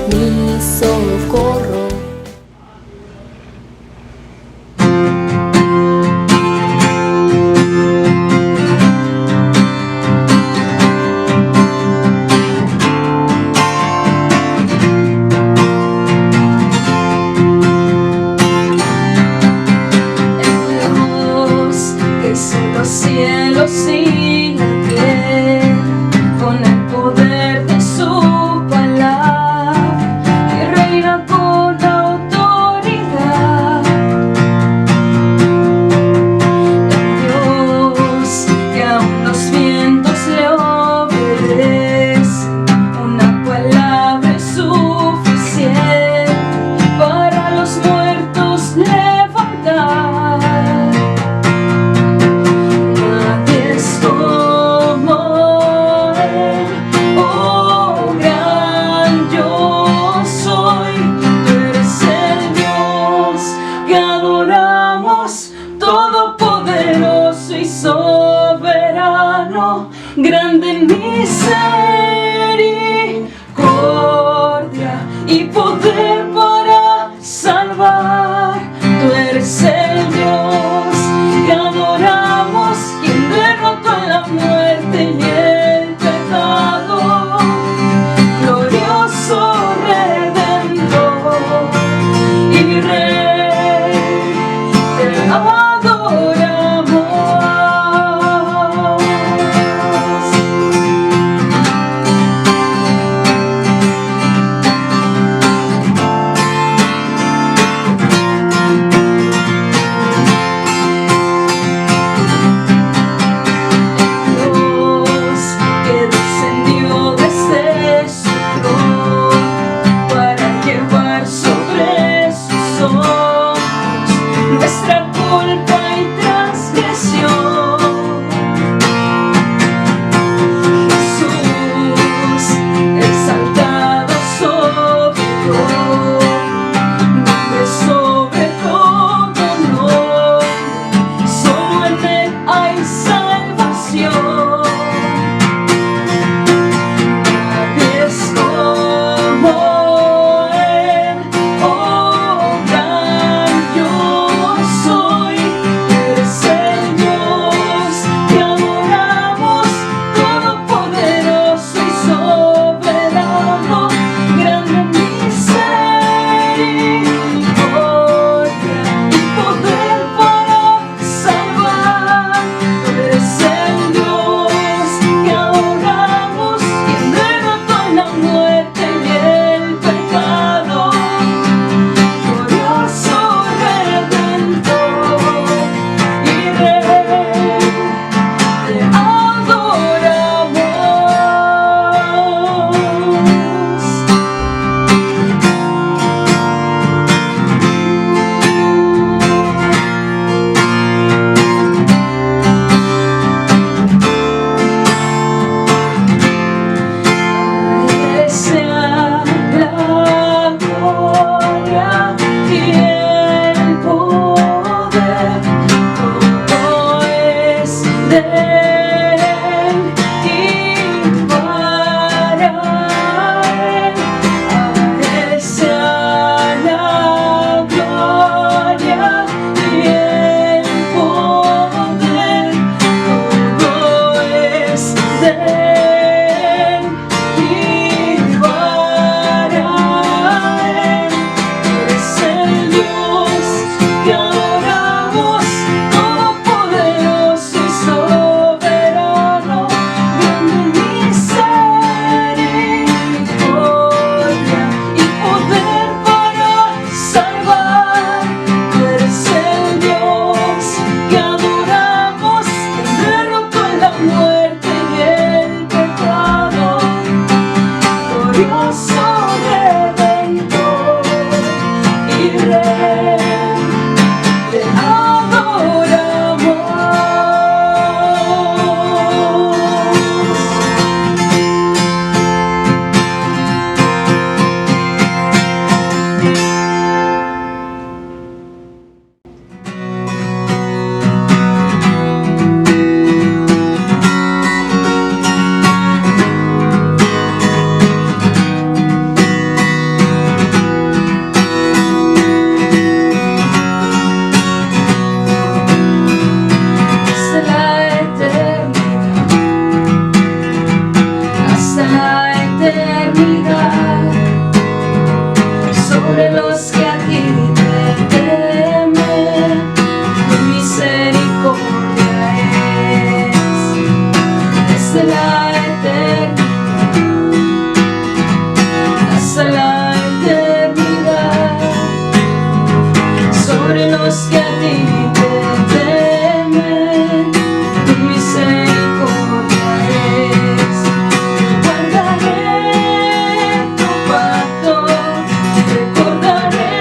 mi socorro. Cielos y la tierra, con el poder de su palabra, y reina con sobre los que a ti te temen. Tu misericordia es desde la eternidad hasta la eternidad. Sobre los que a ti te temen, tu misericordia es. Guardaré tu pacto, recordaré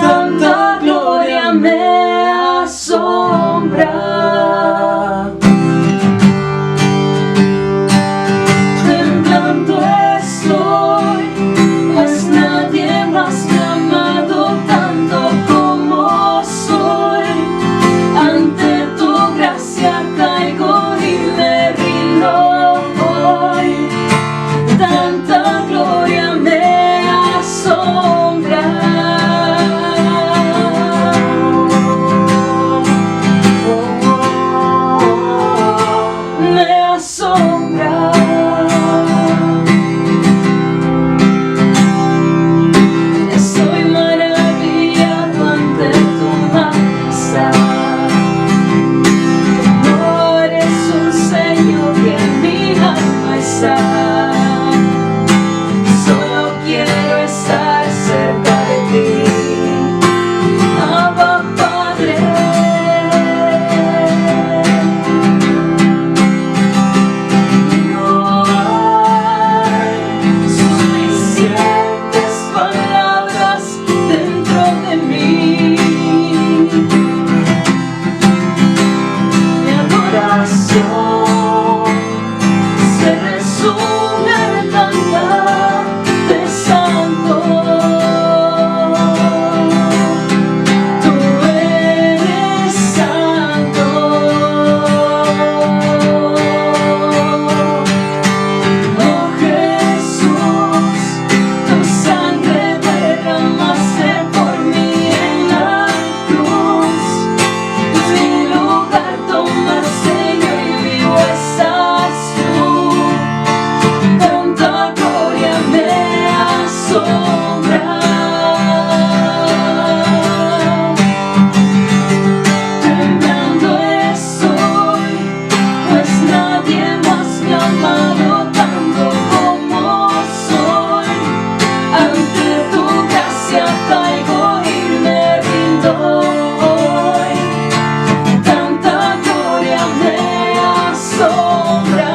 tanta gloria me asombra. Temblando estoy, pues nadie más me ha amado tanto como soy. Ante tu gracia caigo y me rindo hoy. Tanta gloria me asombra. Me asombra. Estoy maravillado ante tu majestad. Tu amor es un sello que en mi alma está. Solo quiero estar cerca de ti, Abba Padre. No hay suficientes palabras dentro de mí. Mi adoración se resume en cantarte santo. Tú eres santo. Oh Jesús, tu sangre derramaste por mí en la cruz. Mi lugar tomaste y hoy vivo estás tú. Tanta gloria me asombra. Temblando estoy, pues nadie más me ha amado tanto como soy. Ante tu gracia caigo y me rindo hoy. Tanta gloria me asombra.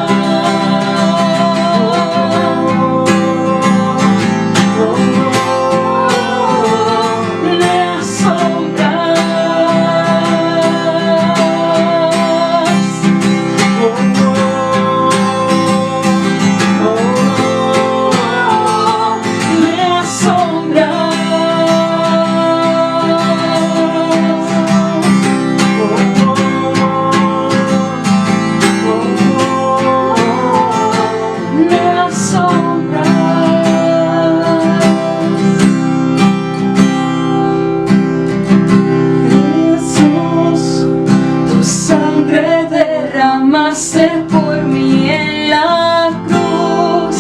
Me Jesús, tu sangre derramaste por mí en la cruz.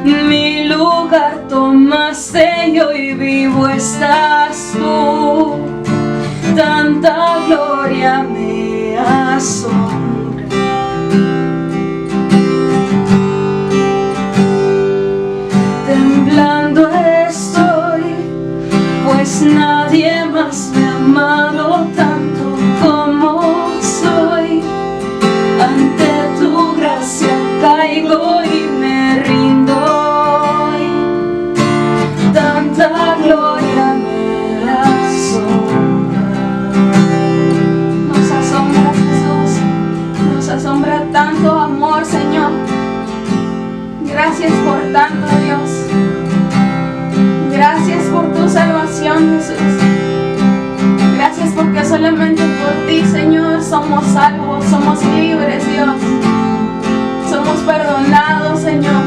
Mi lugar tomaste y hoy vivo estás tú. Tanta gloria me asombra. Temblando estoy, pues nadie más me ha amado tanto como soy. Ante tu gracia caigo y me rindo hoy. Tanta gloria me asombra. Nos asombra Jesús, nos asombra tanto amor, Señor. Gracias por tanto, Dios. Gracias por tu salvación, Jesús. Gracias porque solamente por ti, Señor, somos salvos, somos libres, Dios. Somos perdonados, Señor.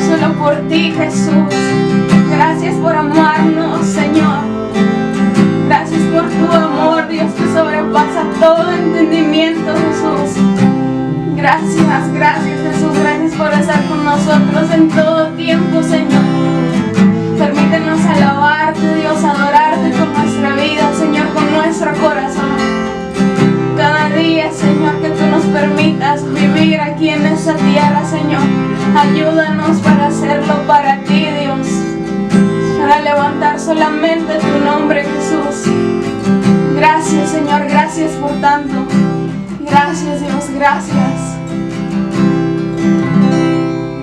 Solo por ti, Jesús. Gracias por amarnos, Señor. Gracias por tu amor, Dios, que sobrepasa todo entendimiento, Jesús. Gracias, gracias, Jesús. Gracias por estar con nosotros en todo tiempo, Señor. Permítenos alabarte, Dios, adorarte con nuestra vida, Señor, con nuestro corazón. Cada día, Señor, que tú nos permitas vivir aquí en esta tierra, Señor. Ayúdanos para hacerlo para ti, Dios. Para levantar solamente tu nombre, Jesús. Gracias, Señor, gracias por tanto. Gracias, Dios, gracias.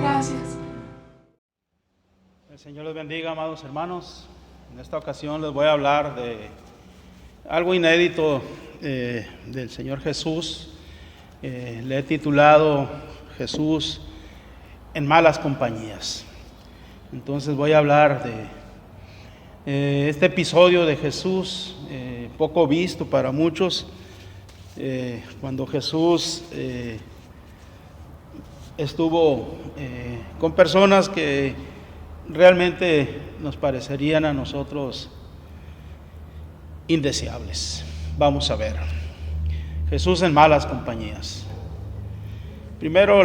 Gracias. El Señor los bendiga, amados hermanos. En esta ocasión les voy a hablar de algo inédito del Señor Jesús. Le he titulado Jesús en malas compañías. Entonces voy a hablar de este episodio de Jesús, poco visto para muchos, cuando Jesús estuvo con personas que realmente nos parecerían a nosotros indeseables. Vamos a ver. Jesús en malas compañías. Primero,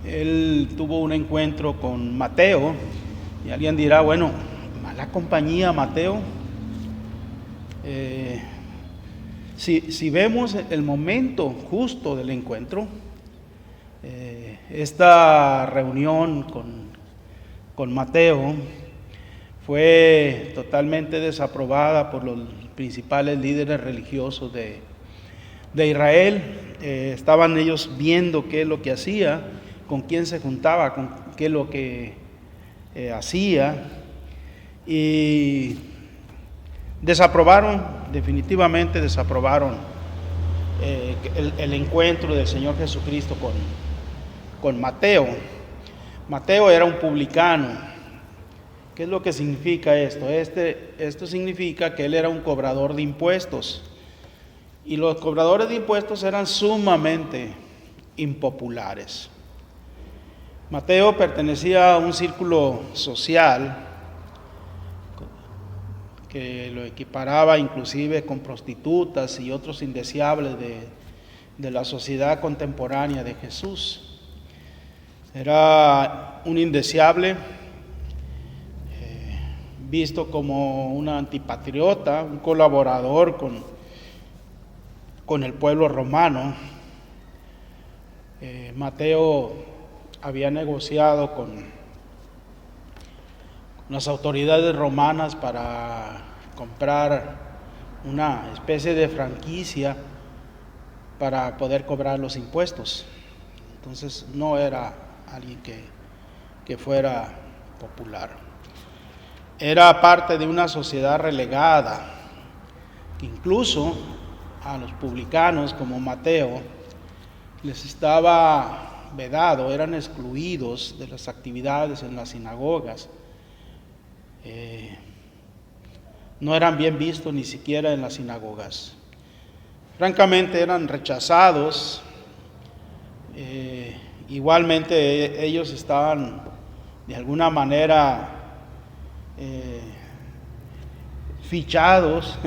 él tuvo un encuentro con Mateo, y alguien dirá, bueno, mala compañía Mateo. Si vemos el momento justo del encuentro, esta reunión con Mateo fue totalmente desaprobada por los principales líderes religiosos de Israel. Estaban ellos viendo qué es lo que hacía, con quién se juntaba, con qué es lo que hacía, y definitivamente desaprobaron el encuentro del Señor Jesucristo con Mateo. Mateo era un publicano. ¿Qué es lo que significa esto? Esto significa que él era un cobrador de impuestos. Y los cobradores de impuestos eran sumamente impopulares. Mateo pertenecía a un círculo social que lo equiparaba inclusive con prostitutas y otros indeseables de la sociedad contemporánea de Jesús. Era un indeseable, visto como un antipatriota, un colaborador con el pueblo romano. Mateo había negociado con las autoridades romanas para comprar una especie de franquicia para poder cobrar los impuestos. Entonces no era alguien que fuera popular. Era parte de una sociedad relegada, que incluso a los publicanos como Mateo les estaba vedado, eran excluidos de las actividades en las sinagogas. No eran bien vistos ni siquiera en las sinagogas. Francamente eran rechazados. Igualmente ellos estaban de alguna manera fichados,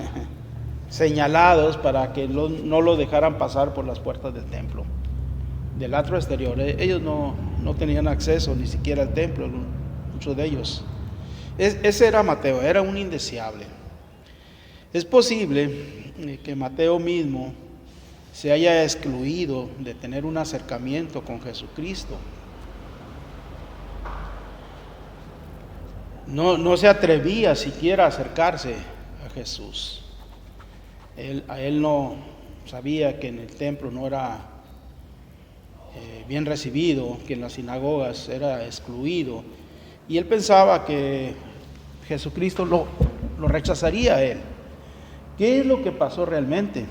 señalados para que no lo dejaran pasar por las puertas del templo, del atrio exterior. Ellos no tenían acceso ni siquiera al templo, muchos de ellos. Ese era Mateo, era un indeseable. Es posible que Mateo mismo se haya excluido de tener un acercamiento con Jesucristo. No se atrevía siquiera a acercarse a Jesús. Él no sabía que en el templo no era bien recibido, que en las sinagogas era excluido, y él pensaba que Jesucristo lo rechazaría a él. ¿Qué es lo que pasó realmente?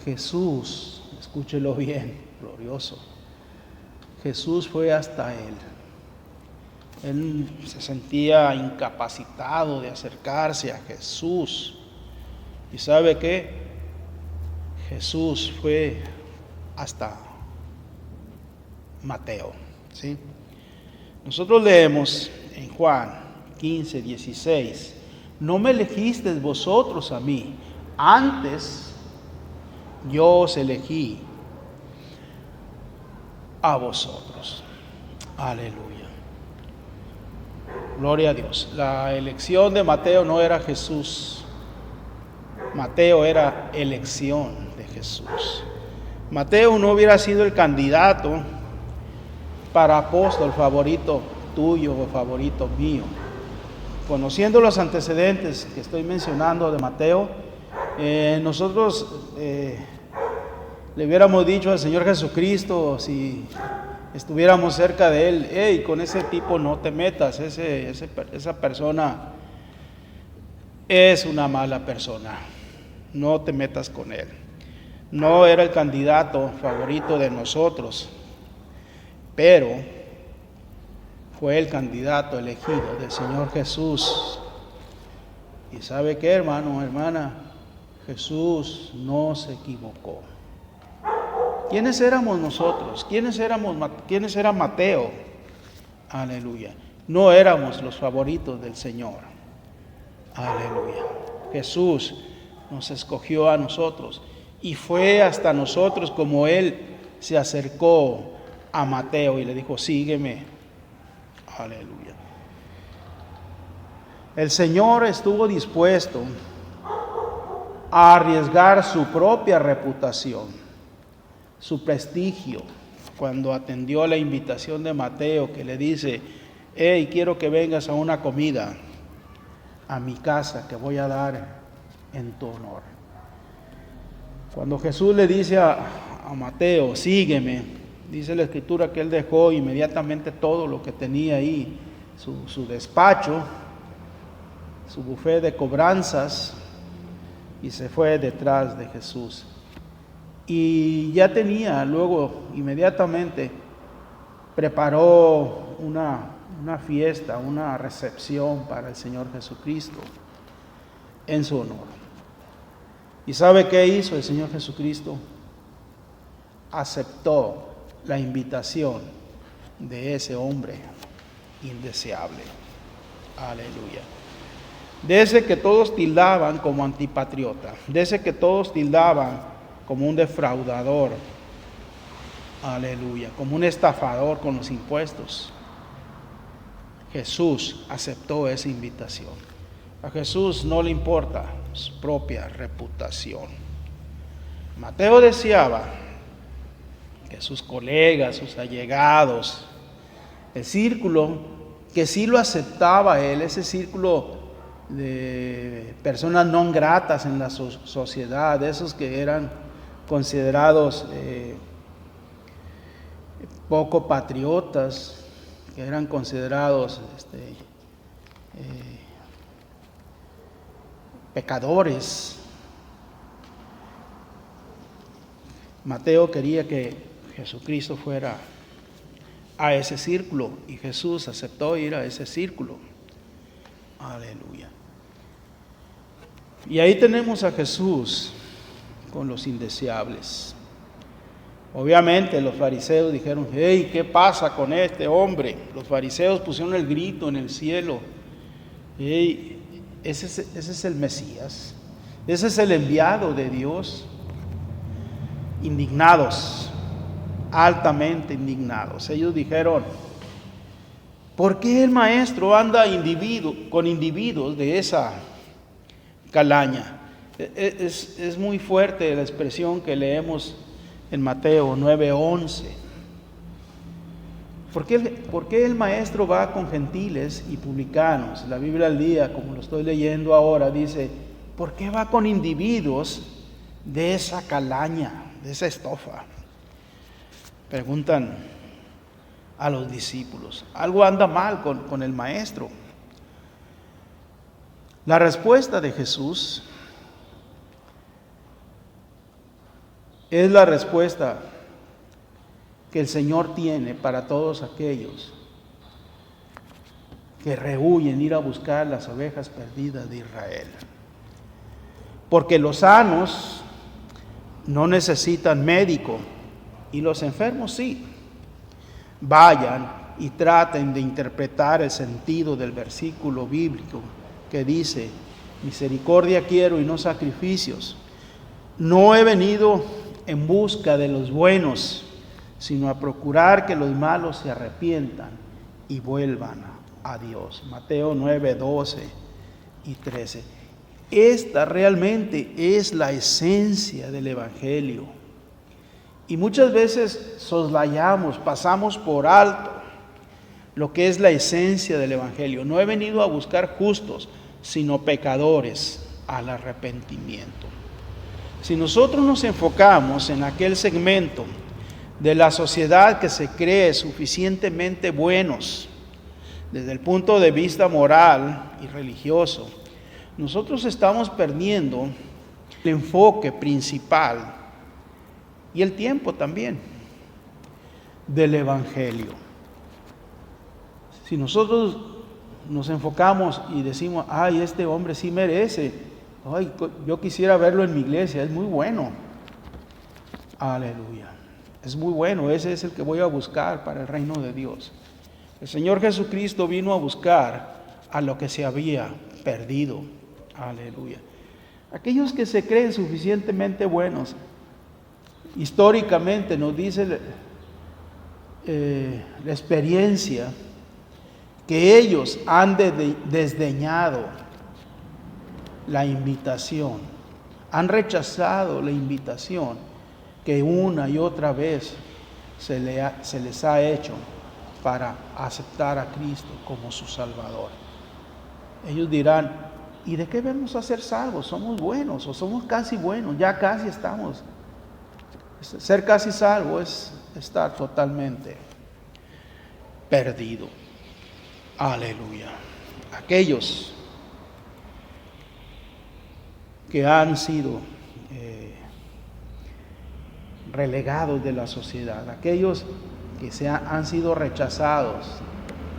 Jesús, escúchelo bien, glorioso, Jesús fue hasta él. Él se sentía incapacitado de acercarse a Jesús. ¿Y sabe qué? Jesús fue hasta Mateo, ¿sí? Nosotros leemos en Juan 15, 16, no me elegisteis vosotros a mí, antes yo os elegí a vosotros. Aleluya. Gloria a Dios. La elección de Mateo no era Jesús. Mateo era elección de Jesús. Mateo no hubiera sido el candidato para apóstol favorito tuyo o favorito mío. Conociendo los antecedentes que estoy mencionando de Mateo, nosotros le hubiéramos dicho al Señor Jesucristo, si estuviéramos cerca de Él, hey, con ese tipo no te metas, esa persona es una mala persona, no te metas con él. No era el candidato favorito de nosotros, pero fue el candidato elegido del Señor Jesús. Y ¿sabe qué, hermano, hermana? Jesús no se equivocó. ¿Quiénes éramos nosotros? ¿Quiénes era Mateo? Aleluya. No éramos los favoritos del Señor. Aleluya. Jesús nos escogió a nosotros y fue hasta nosotros como Él se acercó a Mateo y le dijo, sígueme. Aleluya. El Señor estuvo dispuesto a arriesgar su propia reputación, su prestigio, cuando atendió la invitación de Mateo, que le dice, hey, quiero que vengas a una comida a mi casa que voy a dar en tu honor. Cuando Jesús le dice a Mateo, sígueme, dice la Escritura que él dejó inmediatamente todo lo que tenía ahí, su despacho, su bufete de cobranzas, y se fue detrás de Jesús. Y ya tenía, luego, inmediatamente, preparó una fiesta, una recepción para el Señor Jesucristo en su honor. ¿Y sabe qué hizo el Señor Jesucristo? Aceptó la invitación de ese hombre indeseable. Aleluya. De ese que todos tildaban como antipatriota, de ese que todos tildaban como un defraudador, aleluya, como un estafador con los impuestos. Jesús aceptó esa invitación. A Jesús no le importa su propia reputación. Mateo deseaba que sus colegas, sus allegados, el círculo que sí lo aceptaba él, ese círculo de personas no gratas en la sociedad, esos que eran considerados poco patriotas, que eran considerados pecadores. Mateo quería que Jesucristo fuera a ese círculo y Jesús aceptó ir a ese círculo. Aleluya. Y ahí tenemos a Jesús con los indeseables. Obviamente los fariseos dijeron, hey, ¿qué pasa con este hombre? Los fariseos pusieron el grito en el cielo. Hey, ese es el Mesías, ese es el enviado de Dios. Indignados, altamente indignados. Ellos dijeron, ¿por qué el maestro anda con individuos de esa calaña? Es muy fuerte la expresión que leemos en Mateo 9:11. ¿Por qué el maestro va con gentiles y publicanos? La Biblia al día, como lo estoy leyendo ahora, dice, ¿por qué va con individuos de esa calaña, de esa estofa? Preguntan a los discípulos. Algo anda mal con el maestro. La respuesta de Jesús es la respuesta que el Señor tiene para todos aquellos que rehuyen ir a buscar las ovejas perdidas de Israel. Porque los sanos no necesitan médico y los enfermos sí. Vayan y traten de interpretar el sentido del versículo bíblico que dice, misericordia quiero y no sacrificios. No he venido en busca de los buenos, sino a procurar que los malos se arrepientan y vuelvan a Dios. Mateo 9:12 y 13. Esta realmente es la esencia del Evangelio. Y muchas veces soslayamos, pasamos por alto lo que es la esencia del Evangelio. No he venido a buscar justos, sino pecadores al arrepentimiento. Si nosotros nos enfocamos en aquel segmento de la sociedad que se cree suficientemente buenos desde el punto de vista moral y religioso, nosotros estamos perdiendo el enfoque principal y el tiempo también del Evangelio. Si nosotros nos enfocamos y decimos, ay, este hombre sí merece, ay, yo quisiera verlo en mi iglesia, es muy bueno. Aleluya. Es muy bueno, ese es el que voy a buscar para el reino de Dios. El Señor Jesucristo vino a buscar a lo que se había perdido. Aleluya. Aquellos que se creen suficientemente buenos, históricamente nos dice la experiencia que ellos han desdeñado la invitación, han rechazado la invitación que una y otra vez se les ha hecho para aceptar a Cristo como su Salvador. Ellos dirán, ¿y de qué vamos a ser salvos? Somos buenos o somos casi buenos, ya casi estamos. Ser casi salvo es estar totalmente perdido. Aleluya. Aquellos que han sido relegados de la sociedad, aquellos que han sido rechazados,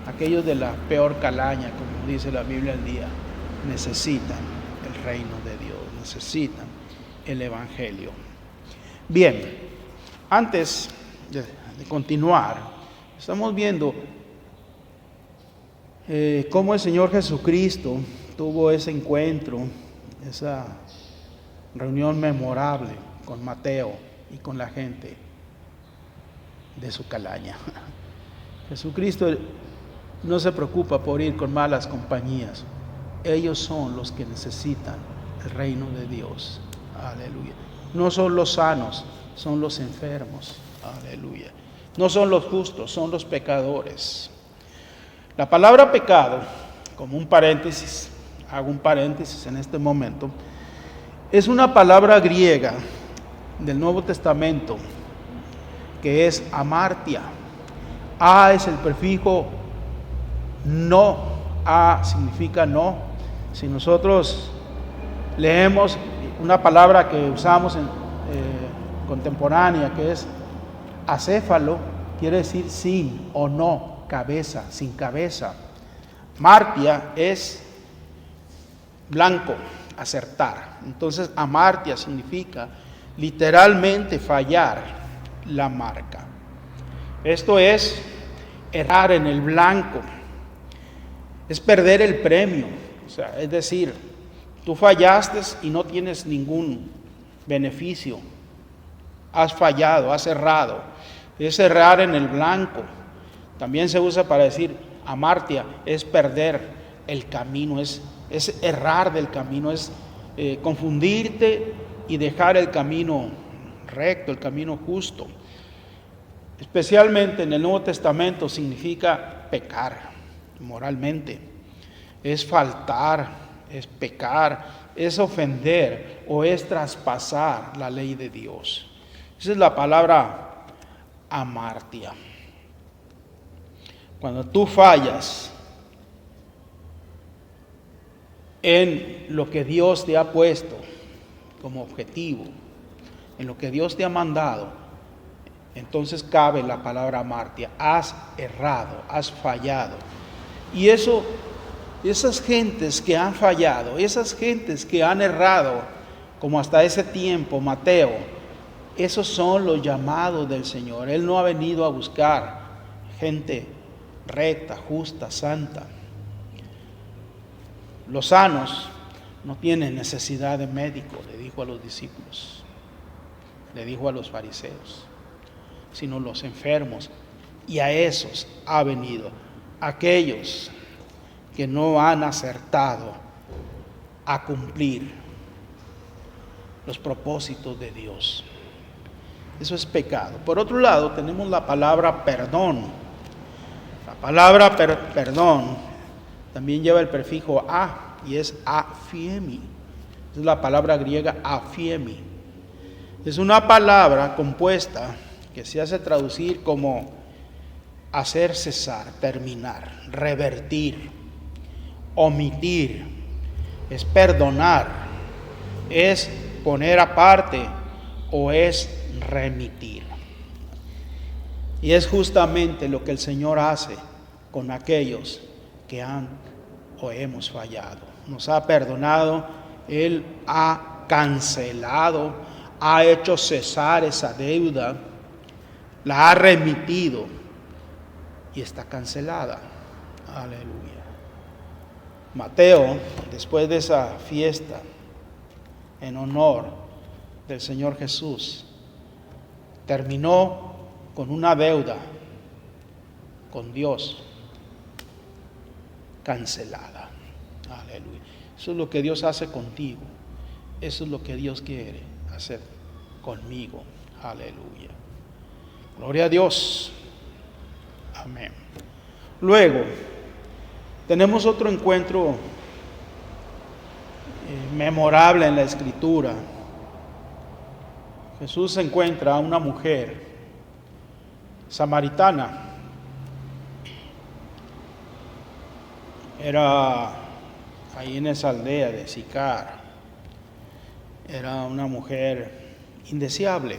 aquellos de la peor calaña, como dice la Biblia al día, necesitan el reino de Dios, necesitan el Evangelio. Bien, antes de continuar, estamos viendo cómo el Señor Jesucristo tuvo ese encuentro, esa reunión memorable con Mateo y con la gente de su calaña. Jesucristo no se preocupa por ir con malas compañías. Ellos son los que necesitan el reino de Dios. Aleluya. No son los sanos, son los enfermos. Aleluya. No son los justos, son los pecadores. La palabra pecado, como un paréntesis, hago un paréntesis en este momento, es una palabra griega del Nuevo Testamento que es amartia. A es el prefijo no, a significa no. Si nosotros leemos una palabra que usamos contemporánea, que es acéfalo, quiere decir sin o no, cabeza, sin cabeza. Martia es blanco, acertar. Entonces, amartia significa literalmente fallar la marca. Esto es errar en el blanco, es perder el premio. O sea, es decir, tú fallaste y no tienes ningún beneficio. Has fallado, has errado. Es errar en el blanco. También se usa para decir amartia, es perder el camino, es errar del camino, es confundirte y dejar el camino recto, el camino justo. Especialmente en el Nuevo Testamento significa pecar moralmente, es faltar, es pecar, es ofender o es traspasar la ley de Dios. Esa es la palabra amartia. Cuando tú fallas en lo que Dios te ha puesto como objetivo, en lo que Dios te ha mandado, entonces cabe la palabra amartia. Has errado, has fallado. Y esas gentes que han fallado, esas gentes que han errado, como hasta ese tiempo Mateo, esos son los llamados del Señor. Él no ha venido a buscar gente recta, justa, santa. Los sanos no tienen necesidad de médico, le dijo a los discípulos, le dijo a los fariseos, sino los enfermos. Y a esos ha venido, aquellos que no han acertado a cumplir los propósitos de Dios. Eso es pecado. Por otro lado, tenemos la palabra perdón. La palabra perdón también lleva el prefijo a y es afiemi. Es la palabra griega afiemi. Es una palabra compuesta que se hace traducir como hacer cesar, terminar, revertir, omitir, es perdonar, es poner aparte o es remitir. Y es justamente lo que el Señor hace con aquellos que han o hemos fallado. Nos ha perdonado, Él ha cancelado, ha hecho cesar esa deuda, la ha remitido y está cancelada. Aleluya. Mateo, después de esa fiesta en honor del Señor Jesús, terminó con una deuda con Dios cancelada. Aleluya. Eso es lo que Dios hace contigo. Eso es lo que Dios quiere hacer conmigo. Aleluya. Gloria a Dios. Amén. Luego, tenemos otro encuentro memorable en la Escritura. Jesús encuentra a una mujer samaritana. Era ahí en esa aldea de Sicar. Era una mujer indeseable.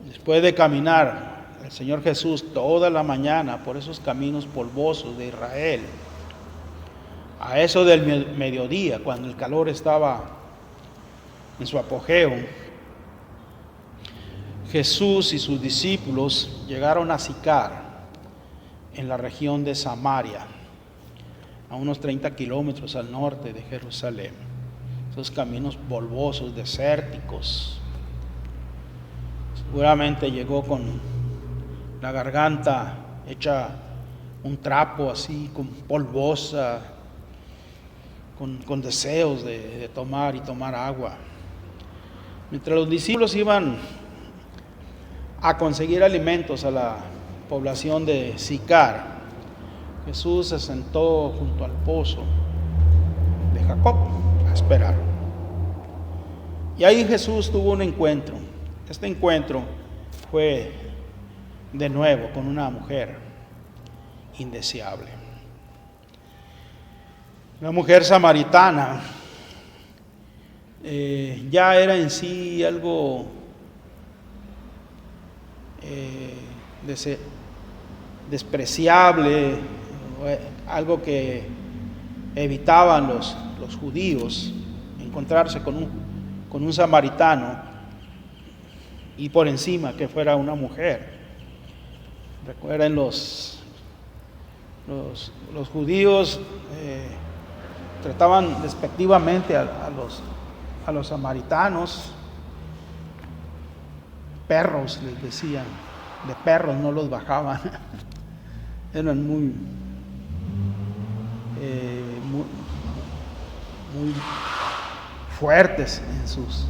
Después de caminar el Señor Jesús toda la mañana por esos caminos polvosos de Israel, a eso del mediodía, cuando el calor estaba en su apogeo, Jesús y sus discípulos llegaron a Sicar, en la región de Samaria, a unos 30 kilómetros al norte de Jerusalén. Esos caminos polvosos, desérticos. Seguramente llegó con la garganta hecha un trapo así, con polvosa, con deseos de tomar agua. Mientras los discípulos iban a conseguir alimentos a la población de Sicar, Jesús se sentó junto al pozo de Jacob a esperar. Y ahí Jesús tuvo un encuentro. Este encuentro fue de nuevo con una mujer indeseable. Una mujer samaritana. Ya era en sí algo despreciable, algo que evitaban los judíos, encontrarse con un samaritano y por encima que fuera una mujer. Recuerden, los judíos trataban despectivamente a los samaritanos, perros les decían, de perros no los bajaban, eran muy fuertes en sus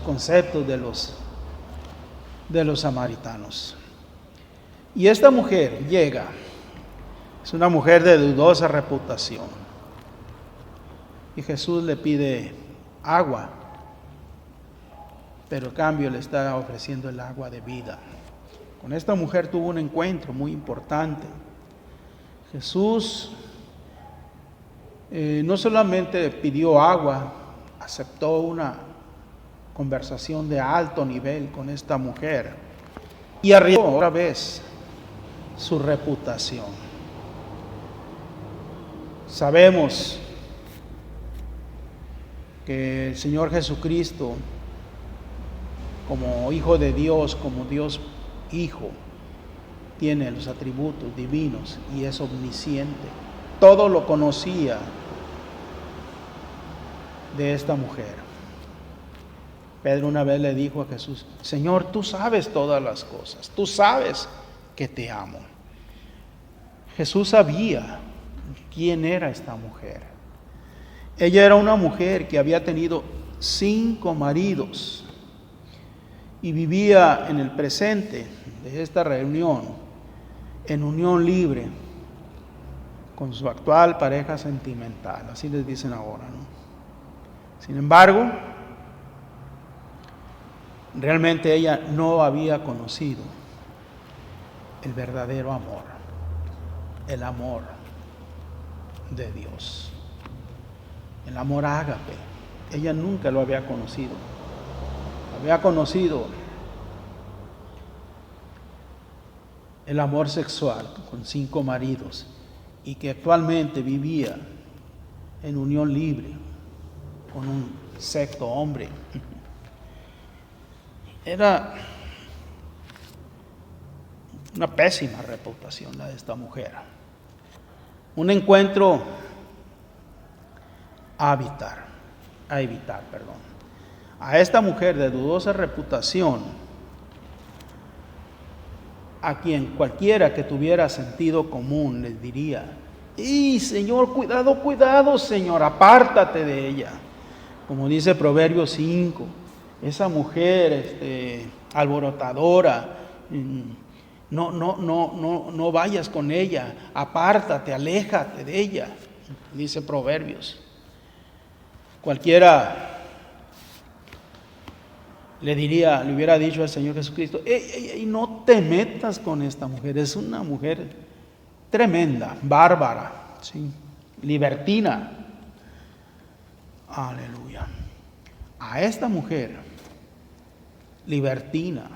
conceptos de los samaritanos. Y esta mujer llega, es una mujer de dudosa reputación, y Jesús le pide agua, pero a cambio le está ofreciendo el agua de vida. Con esta mujer tuvo un encuentro muy importante. Jesús no solamente pidió agua, aceptó una conversación de alto nivel con esta mujer y arriesgó otra vez su reputación. Sabemos que el Señor Jesucristo, como Hijo de Dios, como Dios Hijo, tiene los atributos divinos y es omnisciente. Todo lo conocía de esta mujer. Pedro una vez le dijo a Jesús: Señor, tú sabes todas las cosas, tú sabes que te amo. Jesús sabía quién era esta mujer. Ella era una mujer que había tenido 5 maridos y vivía en el presente de esta reunión en unión libre con su actual pareja sentimental, así les dicen ahora, ¿no? Sin embargo, realmente ella no había conocido el verdadero amor, el amor de Dios. El amor ágape. Ella nunca lo había conocido. Había conocido el amor sexual con 5 maridos y que actualmente vivía en unión libre con un sexto hombre. Era una pésima reputación la de esta mujer. Un encuentro a evitar. A esta mujer de dudosa reputación, a quien cualquiera que tuviera sentido común les diría: ¡y Señor, cuidado, Señor, apártate de ella! Como dice Proverbios 5, esa mujer alborotadora, no vayas con ella, apártate, aléjate de ella, dice Proverbios. Cualquiera le hubiera dicho al Señor Jesucristo: no te metas con esta mujer, es una mujer tremenda, bárbara, ¿sí? Libertina. Aleluya. A esta mujer libertina,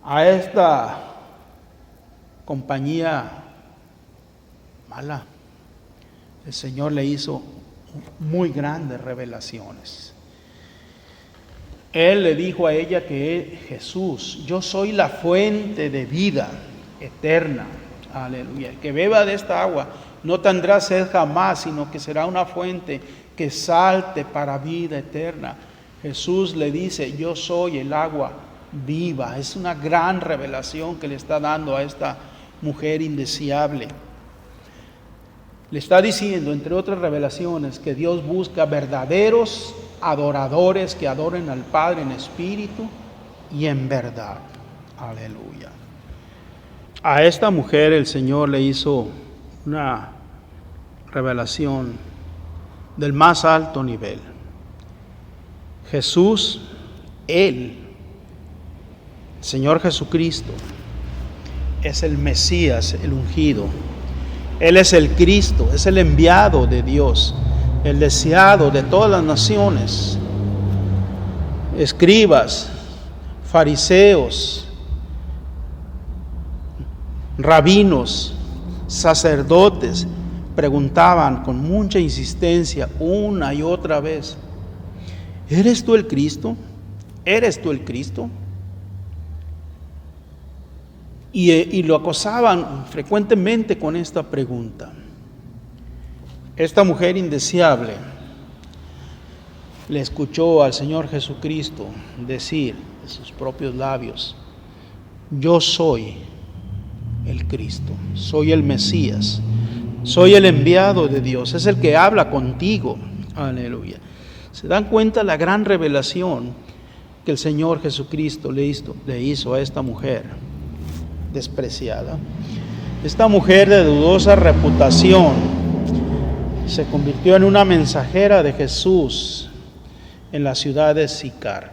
a esta compañía mala, el Señor le hizo muy grandes revelaciones. Él le dijo a ella que Jesús: yo soy la fuente de vida eterna. Aleluya. El que beba de esta agua no tendrá sed jamás, sino que será una fuente que salte para vida eterna. Jesús le dice: yo soy el agua viva. Es una gran revelación que le está dando a esta mujer indeseable. Le está diciendo, entre otras revelaciones, que Dios busca verdaderos adoradores que adoren al Padre en espíritu y en verdad. Aleluya. A esta mujer el Señor le hizo una revelación del más alto nivel. Jesús, Él, el Señor Jesucristo, es el Mesías, el ungido. Él es el Cristo, es el enviado de Dios, el deseado de todas las naciones. Escribas, fariseos, rabinos, sacerdotes preguntaban con mucha insistencia una y otra vez: ¿eres tú el Cristo? ¿Eres tú el Cristo? Y lo acosaban frecuentemente con esta pregunta. Esta mujer indeseable le escuchó al Señor Jesucristo decir de sus propios labios: yo soy el Cristo, soy el Mesías, soy el enviado de Dios, es el que habla contigo. Aleluya. ¿Se dan cuenta la gran revelación que el Señor Jesucristo le hizo a esta mujer despreciada? Esta mujer de dudosa reputación se convirtió en una mensajera de Jesús en la ciudad de Sicar.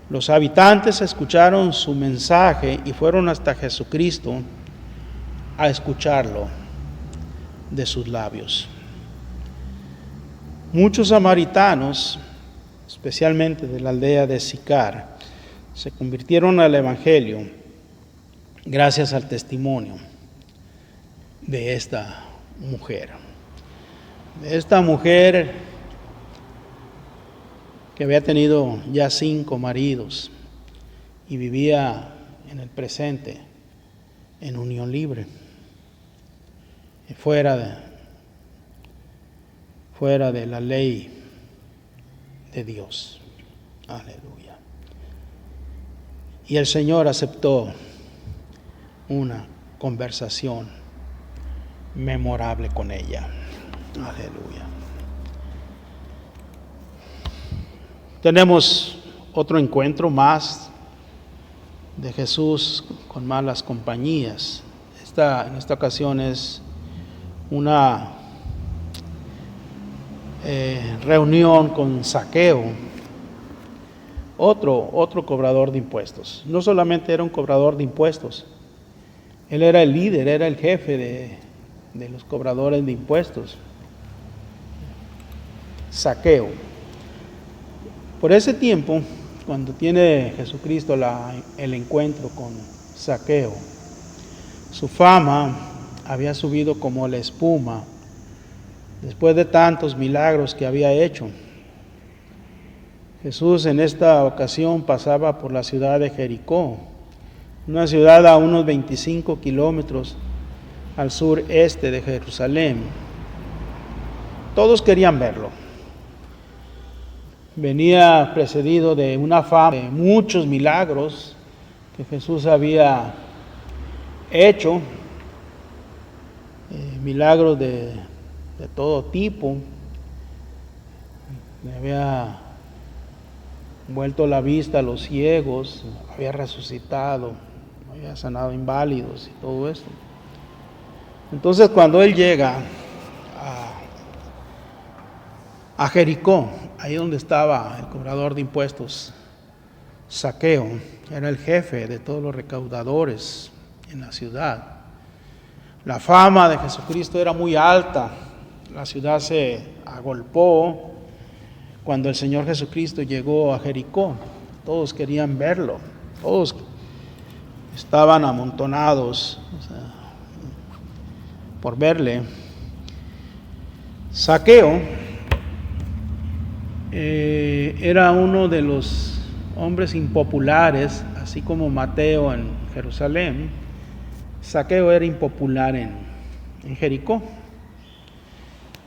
Los habitantes escucharon su mensaje y fueron hasta Jesucristo a escucharlo de sus labios. Muchos samaritanos, especialmente de la aldea de Sicar, se convirtieron al Evangelio gracias al testimonio de esta mujer. De esta mujer que había tenido ya 5 maridos y vivía en el presente en unión libre, fuera de la ley de Dios. Aleluya. Y el Señor aceptó una conversación memorable con ella. Aleluya. Tenemos otro encuentro más de Jesús con malas compañías. En esta ocasión es una reunión con Zaqueo, otro cobrador de impuestos. No solamente era un cobrador de impuestos, él era el líder, era el jefe de los cobradores de impuestos, Zaqueo. Por ese tiempo, cuando tiene Jesucristo el encuentro con Zaqueo, su fama había subido como la espuma después de tantos milagros que había hecho. Jesús en esta ocasión pasaba por la ciudad de Jericó, una ciudad a unos 25 kilómetros al sureste de Jerusalén. Todos querían verlo. Venía precedido de una fama de muchos milagros que Jesús había hecho, milagros de todo tipo. Le había vuelto la vista a los ciegos, había resucitado, había sanado inválidos y todo esto. Entonces cuando él llega a Jericó, ahí donde estaba el cobrador de impuestos, Zaqueo, era el jefe de todos los recaudadores en la ciudad. La fama de Jesucristo era muy alta, la ciudad se agolpó cuando el Señor Jesucristo llegó a Jericó. Todos querían verlo, todos estaban amontonados, por verle. Zaqueo era uno de los hombres impopulares, así como Mateo en Jerusalén. Zaqueo era impopular en Jericó.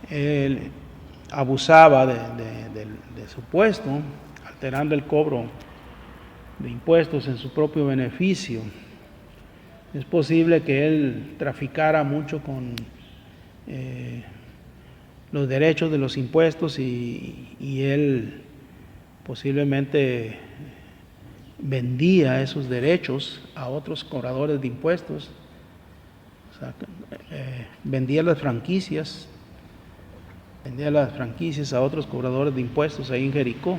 Él abusaba de su puesto, alterando el cobro de impuestos en su propio beneficio. Es posible que él traficara mucho con los derechos de los impuestos y él posiblemente vendía esos derechos a otros cobradores de impuestos. O sea, vendía las franquicias a otros cobradores de impuestos ahí en Jericó.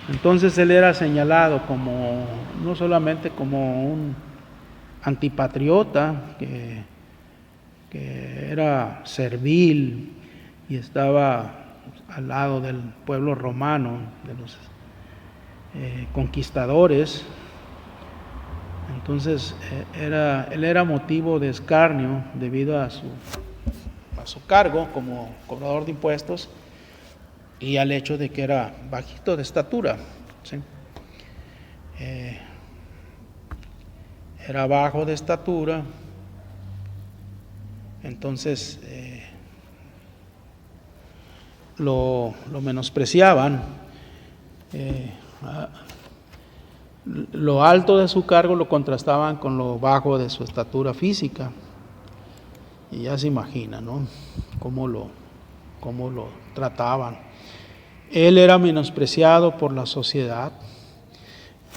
Entonces él era señalado como, no solamente como un antipatriota que era servil y estaba al lado del pueblo romano, de los conquistadores. Entonces él era motivo de escarnio debido a su cargo como cobrador de impuestos y al hecho de que era bajito de estatura, ¿sí? Era bajo de estatura, entonces lo menospreciaban. Lo alto de su cargo lo contrastaban con lo bajo de su estatura física. Y ya se imagina, ¿no? Cómo lo trataban. Él era menospreciado por la sociedad,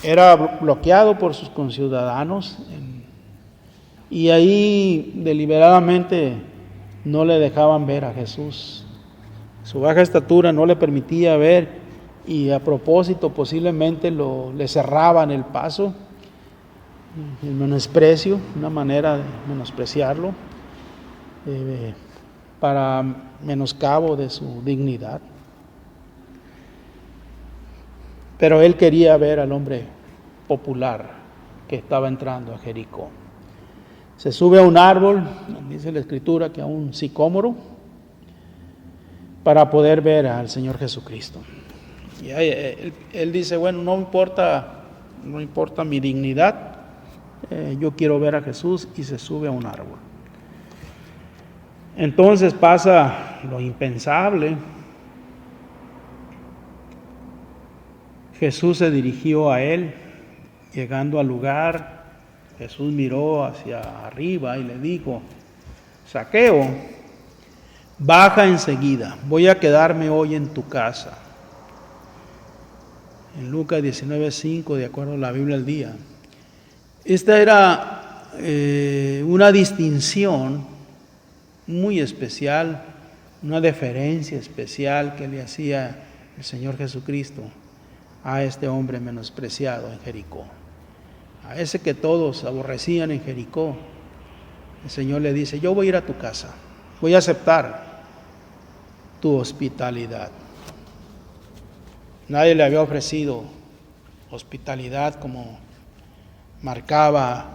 era bloqueado por sus conciudadanos, y ahí deliberadamente no le dejaban ver a Jesús. Su baja estatura no le permitía ver, y a propósito posiblemente le cerraban el paso, el menosprecio, una manera de menospreciarlo, para menoscabo de su dignidad. Pero él quería ver al hombre popular que estaba entrando a Jericó. Se sube a un árbol, dice la Escritura que a un sicómoro, para poder ver al Señor Jesucristo. Y él dice, bueno, no importa mi dignidad, yo quiero ver a Jesús, y se sube a un árbol. Entonces pasa lo impensable. Jesús se dirigió a él. Llegando al lugar, Jesús miró hacia arriba y le dijo, Zaqueo, baja enseguida, voy a quedarme hoy en tu casa. En Lucas 19:5, de acuerdo a la Biblia al día. Esta era una distinción muy especial, una deferencia especial que le hacía el Señor Jesucristo a este hombre menospreciado en Jericó, a ese que todos aborrecían en Jericó. el Señor le dice, yo voy a ir a tu casa, voy a aceptar tu hospitalidad. Nadie le había ofrecido hospitalidad como marcaban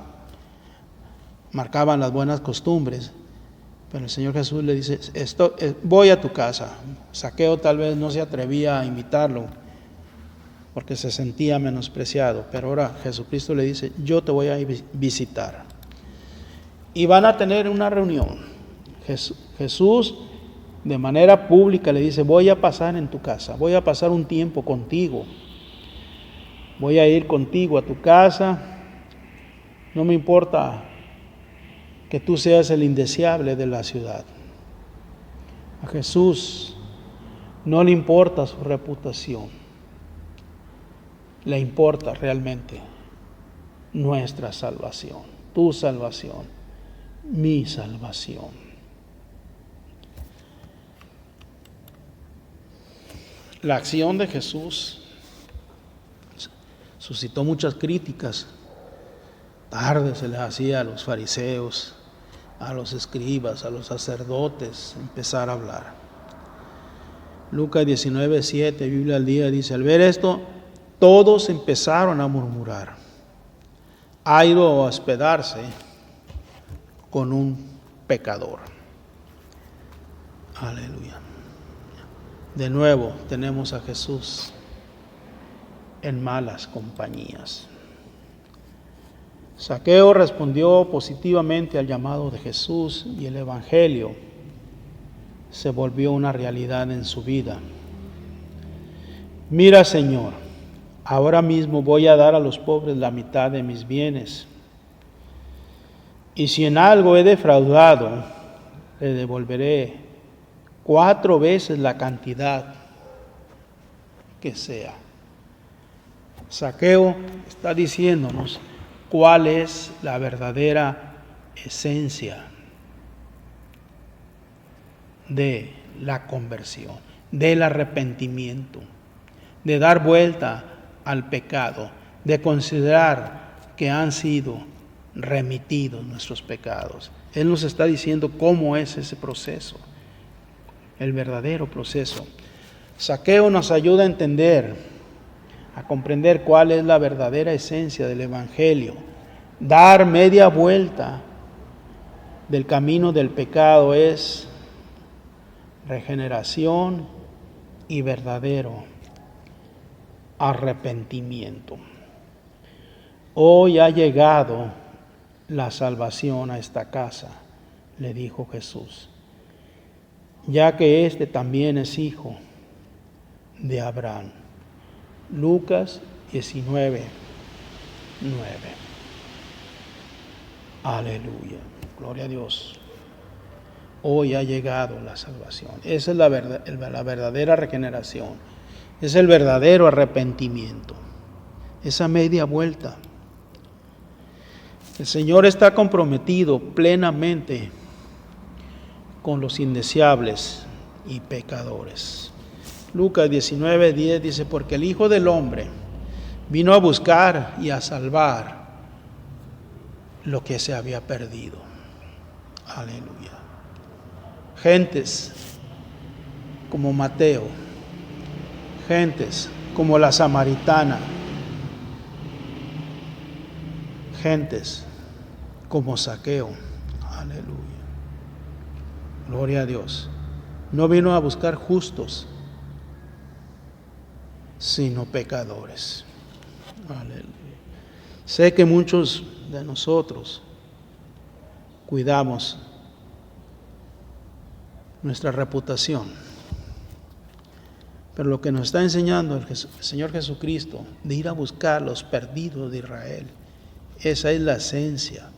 las buenas costumbres. Pero el Señor Jesús le dice, voy a tu casa. Zaqueo tal vez no se atrevía a invitarlo porque se sentía menospreciado, pero ahora Jesucristo le dice, yo te voy a visitar. Y van a tener una reunión. Jesús de manera pública le dice, voy a pasar en tu casa, voy a pasar un tiempo contigo, voy a ir contigo a tu casa, no me importa que tú seas el indeseable de la ciudad. A Jesús no le importa su reputación, le importa realmente nuestra salvación, tu salvación, mi salvación. La acción de Jesús suscitó muchas críticas. Tarde se les hacía a los fariseos, a los escribas, a los sacerdotes empezar a hablar. Lucas 19:7, Biblia al día, dice, al ver esto, todos empezaron a murmurar. Ha ido a hospedarse con un pecador. Aleluya. De nuevo tenemos a Jesús en malas compañías. Zaqueo respondió positivamente al llamado de Jesús y el Evangelio se volvió una realidad en su vida. Mira, Señor, ahora mismo voy a dar a los pobres la mitad de mis bienes. Y si en algo he defraudado, le devolveré 4 veces la cantidad que sea. Zaqueo está diciéndonos cuál es la verdadera esencia de la conversión, del arrepentimiento, de dar vuelta al pecado, de considerar que han sido remitidos nuestros pecados. Él nos está diciendo cómo es ese proceso, el verdadero proceso. Zaqueo nos ayuda a entender, a comprender cuál es la verdadera esencia del Evangelio. Dar media vuelta del camino del pecado es regeneración y verdadero arrepentimiento. Hoy ha llegado la salvación a esta casa, le dijo Jesús, ya que este también es hijo de Abraham. Lucas 19:9. Aleluya, gloria a Dios. Hoy ha llegado la salvación. Esa es la verdadera regeneración. Es el verdadero arrepentimiento. Esa media vuelta. El Señor está comprometido plenamente con los indeseables y pecadores. Lucas 19:10 dice, porque el Hijo del Hombre vino a buscar y a salvar lo que se había perdido. Aleluya. Gentes como Mateo, gentes como la samaritana, gentes como Zaqueo. Aleluya. Gloria a Dios. No vino a buscar justos, sino pecadores. Aleluya. Sé que muchos de nosotros cuidamos nuestra reputación, pero lo que nos está enseñando el Señor Jesucristo de ir a buscar los perdidos de Israel, esa es la esencia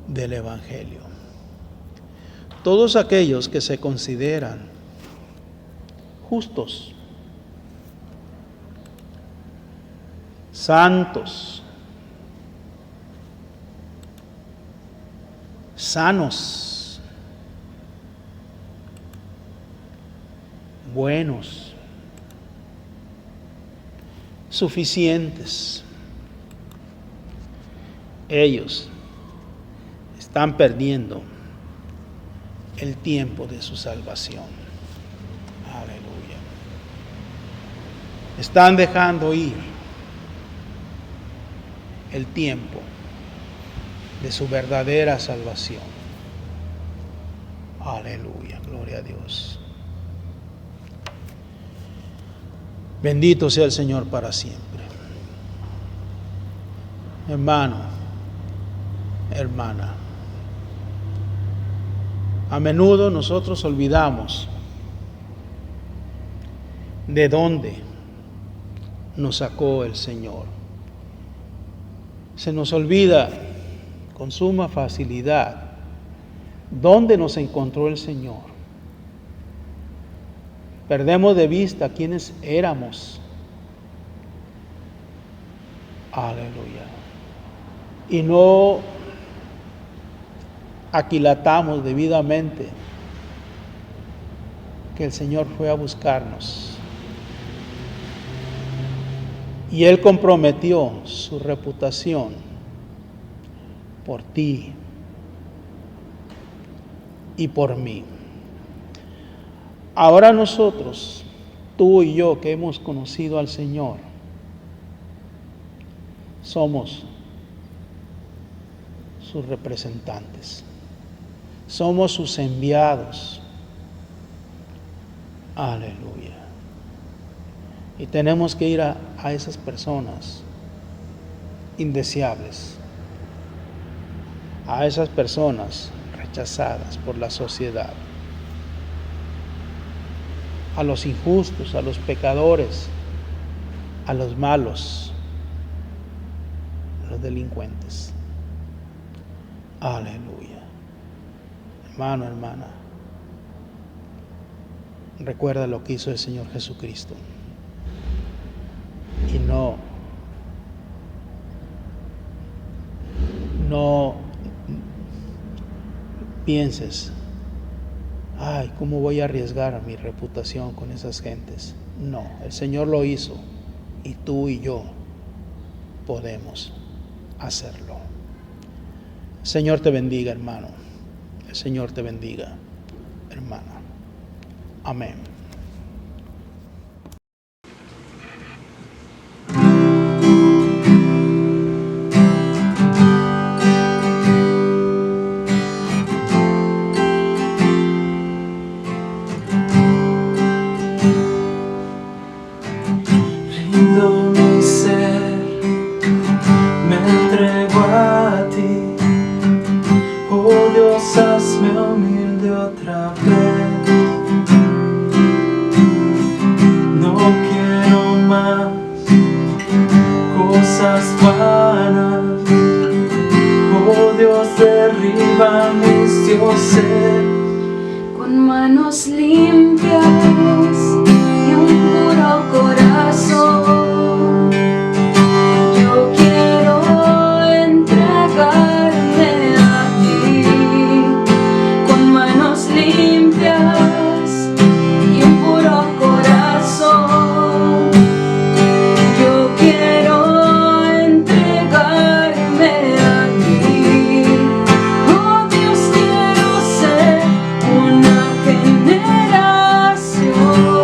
del Evangelio. Todos aquellos que se consideran justos, santos, sanos, buenos, suficientes, ellos están perdiendo el tiempo de su salvación. Aleluya. Están dejando ir el tiempo de su verdadera salvación. Aleluya, gloria a Dios. Bendito sea el Señor para siempre. Hermano, hermana, a menudo nosotros olvidamos de dónde nos sacó el Señor. Se nos olvida con suma facilidad dónde nos encontró el Señor. Perdemos de vista quiénes éramos. Aleluya. Y no aquilatamos debidamente que el Señor fue a buscarnos. Y Él comprometió su reputación por ti y por mí. Ahora nosotros, tú y yo que hemos conocido al Señor, somos sus representantes. Somos sus enviados. Aleluya. Y tenemos que ir a esas personas indeseables, a esas personas rechazadas por la sociedad, a los injustos, a los pecadores, a los malos, a los delincuentes. Aleluya. Hermano, hermana, recuerda lo que hizo el Señor Jesucristo. Y no pienses, ay, ¿cómo voy a arriesgar mi reputación con esas gentes? No, el Señor lo hizo y tú y yo podemos hacerlo. El Señor te bendiga, hermano. El Señor te bendiga, hermana. Amén. Rindo mi ser, me entrego a ti. Oh Dios, hazme humilde otra vez. No quiero más cosas vanas. Oh Dios, derriba mis dioses. Con manos limpias y un puro corazón, yo quiero entregarme a ti. Con manos limpias y un puro corazón, yo quiero entregarme a ti. Oh Dios, quiero ser una generación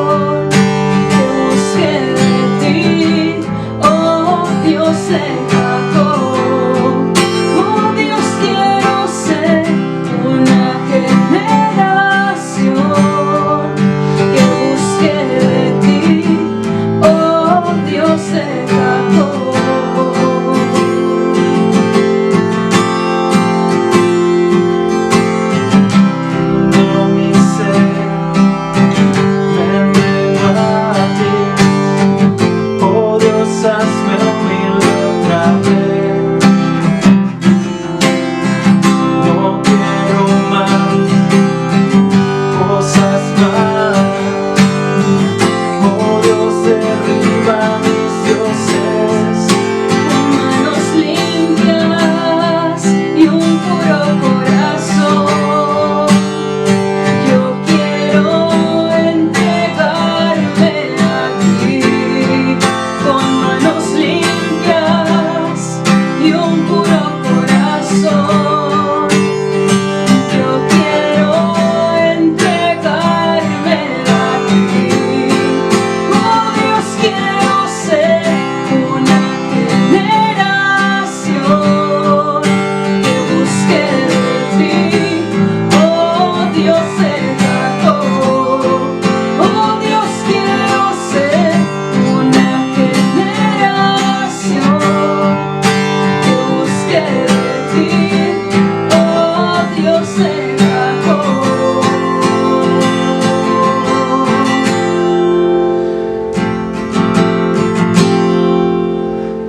se bajó.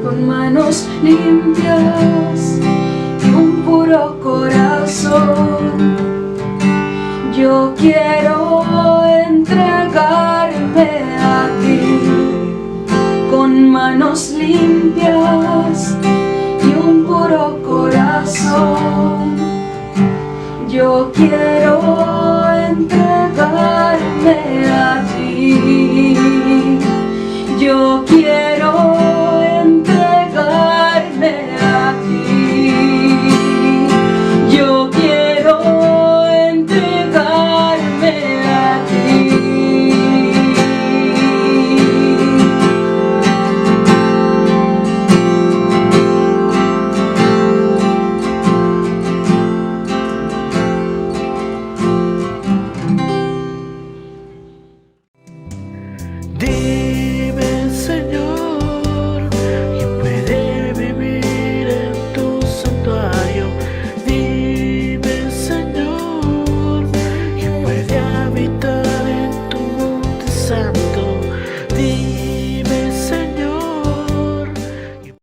Con manos limpias y un puro corazón, yo quiero entregarme a ti. Con manos limpias y un puro corazón, yo quiero entregarme a ti. Yo quiero